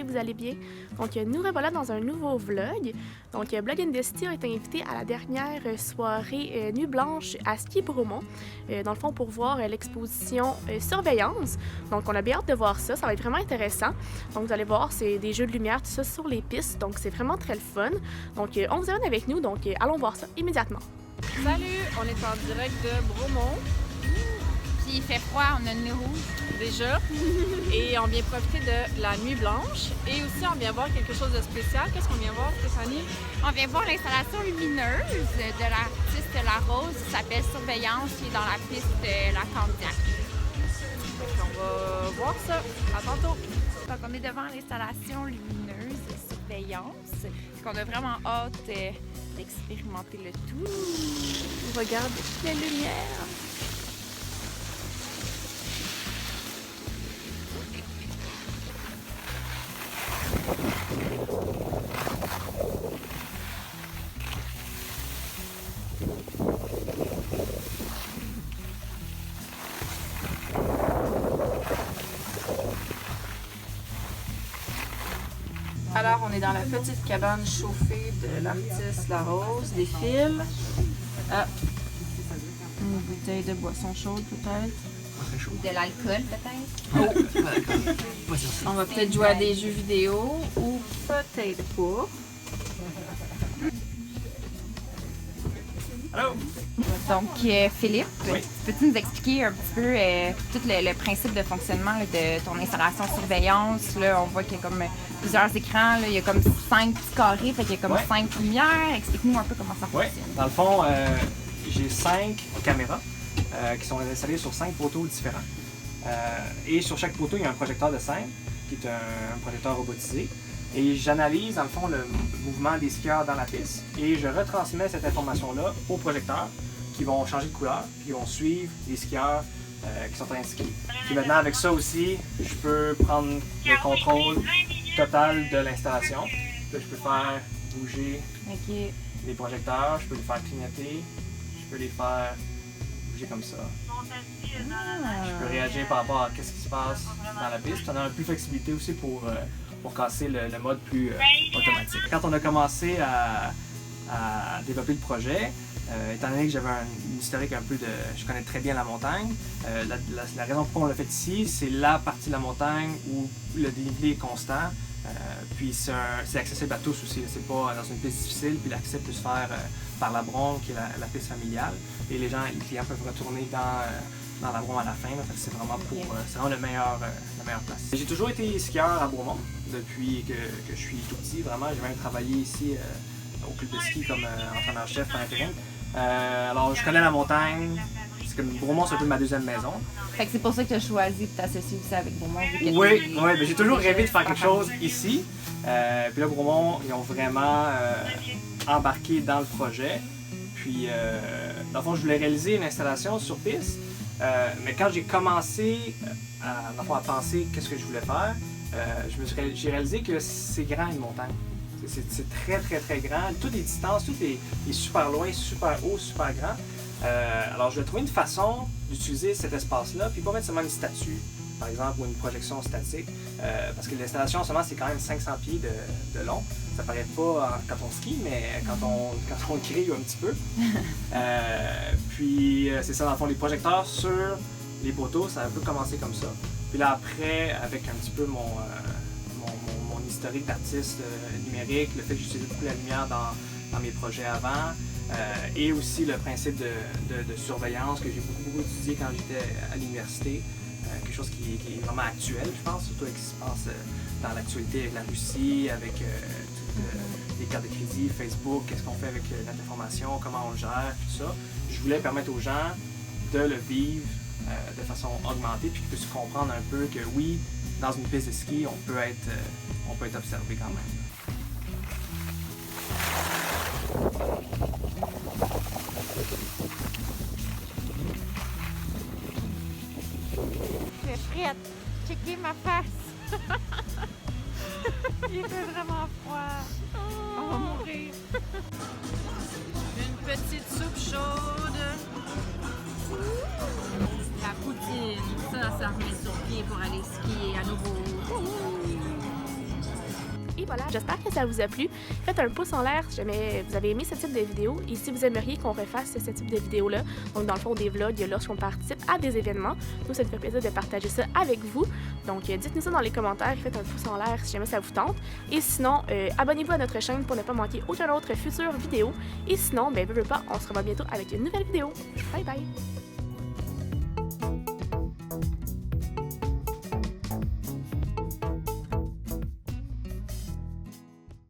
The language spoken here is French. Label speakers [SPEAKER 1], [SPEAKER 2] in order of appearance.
[SPEAKER 1] que vous allez bien. Donc nous revoilà dans un nouveau vlog. Donc Blog and Desty a été invité à la dernière soirée Nuit Blanche à Ski-Bromont, dans le fond pour voir l'exposition Surveillance. Donc on a bien hâte de voir ça, ça va être vraiment intéressant. Donc vous allez voir, c'est des jeux de lumière, tout ça sur les pistes, donc c'est vraiment très le fun. Donc on vous amène avec nous, donc allons voir ça immédiatement.
[SPEAKER 2] Salut, on est en direct de Bromont.
[SPEAKER 3] Puis il fait froid, on a le nez rouge.
[SPEAKER 2] Déjà. Et on vient profiter de la Nuit Blanche. Et aussi, on vient voir quelque chose de spécial. Qu'est-ce qu'on vient voir, Stéphanie?
[SPEAKER 3] On vient voir l'installation lumineuse de l'artiste La Rose qui s'appelle Surveillance, qui est dans la piste La Candiac.
[SPEAKER 2] On va voir ça. À tantôt.
[SPEAKER 3] Donc on est devant l'installation lumineuse de Surveillance. On a vraiment hâte d'expérimenter le tout.
[SPEAKER 1] Regarde les lumières.
[SPEAKER 2] Alors, on est dans la petite cabane chauffée de l'artiste La Rose, des fils. Ah, une bouteille de boisson chaude peut-être.
[SPEAKER 3] De l'alcool peut-être.
[SPEAKER 2] On va peut-être jouer à des jeux vidéo ou peut-être pas.
[SPEAKER 4] Allô?
[SPEAKER 3] Donc Philippe,
[SPEAKER 4] Oui.
[SPEAKER 3] peux-tu nous expliquer un petit peu tout le principe de fonctionnement là, de ton installation surveillance? Là, on voit qu'il y a comme plusieurs écrans, là, il y a comme 5 petits carrés, fait qu'il y a comme 5 lumières. Explique-nous un peu comment ça
[SPEAKER 4] Oui,
[SPEAKER 3] fonctionne.
[SPEAKER 4] dans le fond, j'ai 5 caméras qui sont installées sur 5 poteaux différents. Et sur chaque poteau, il y a un projecteur de scène, qui est un projecteur robotisé. Et j'analyse, dans le fond, le mouvement des skieurs dans la piste. Et je retransmets cette information-là aux projecteurs qui vont changer de couleur, qui vont suivre les skieurs qui sont en train de skier. Puis maintenant, avec ça aussi, je peux prendre le contrôle total de l'installation. Là, je peux faire bouger
[SPEAKER 3] Ok.
[SPEAKER 4] les projecteurs, je peux les faire clignoter, je peux les faire bouger comme ça. Je peux réagir par rapport à ce qui se passe dans la piste. On a un peu de flexibilité aussi pour casser le mode plus automatique. Quand on a commencé à développer le projet, étant donné que j'avais une historique un peu de... Je connais très bien la montagne, la raison pour laquelle on l'a fait ici, c'est la partie de la montagne où le dénivelé est constant. Puis c'est accessible à tous aussi, c'est pas dans une piste difficile, puis l'accès peut se faire par la Bronde, qui est la piste familiale, et les clients peuvent retourner dans la Bronde à la fin, c'est vraiment c'est vraiment la meilleure place. J'ai toujours été skieur à Bromont depuis que je suis tout petit, vraiment, j'ai même travaillé ici au club de ski comme entraîneur-chef par intérim. Alors je connais la montagne, c'est comme Bromont, c'est un peu ma deuxième maison.
[SPEAKER 3] Fait que c'est pour ça que tu as choisi de t'associer aussi avec Bromont.
[SPEAKER 4] Oui, mais j'ai toujours rêvé de faire quelque chose ici. Puis là, Bromont, ils ont vraiment embarqué dans le projet. Puis, dans le fond, je voulais réaliser une installation sur piste. Mais quand j'ai commencé à penser qu'est-ce que je voulais faire, j'ai réalisé que c'est grand une montagne. C'est très, très, très grand. Toutes les distances, tout est super loin, super haut, super grand. Alors, je vais trouver une façon d'utiliser cet espace-là, puis pas mettre seulement une statue, par exemple, ou une projection statique, parce que l'installation en ce moment, c'est quand même 500 pieds de long. Ça paraît pas quand on skie, mais quand on crie un petit peu. Puis, c'est ça, dans le fond, les projecteurs sur les poteaux, ça a un peu commencé comme ça. Puis là, après, avec un petit peu mon historique d'artiste numérique, le fait que j'utilisais beaucoup la lumière dans mes projets avant, et aussi le principe de surveillance que j'ai beaucoup étudié quand j'étais à l'université, quelque chose qui est vraiment actuel, je pense, surtout avec ce qui se passe dans l'actualité avec la Russie, avec les cartes de crédit, Facebook, qu'est-ce qu'on fait avec notre information, comment on le gère, tout ça. Je voulais permettre aux gens de le vivre de façon augmentée, puis qu'ils puissent comprendre un peu que oui, dans une piste de ski, on peut être observé quand même.
[SPEAKER 3] Je suis prête. Checker ma face. Il fait vraiment froid. On va mourir.
[SPEAKER 2] Une petite soupe chaude. La poutine, ça remet sur pied pour aller skier à nouveau.
[SPEAKER 1] voilà, j'espère que ça vous a plu. Faites un pouce en l'air si jamais vous avez aimé ce type de vidéo et si vous aimeriez qu'on refasse ce type de vidéo-là, donc dans le fond des vlogs lorsqu'on participe à des événements. Nous, ça nous fait plaisir de partager ça avec vous. Donc dites-nous ça dans les commentaires, faites un pouce en l'air si jamais ça vous tente. Et sinon, abonnez-vous à notre chaîne pour ne pas manquer aucune autre future vidéo. Et sinon, ben, veux pas, on se revoit bientôt avec une nouvelle vidéo. Bye bye!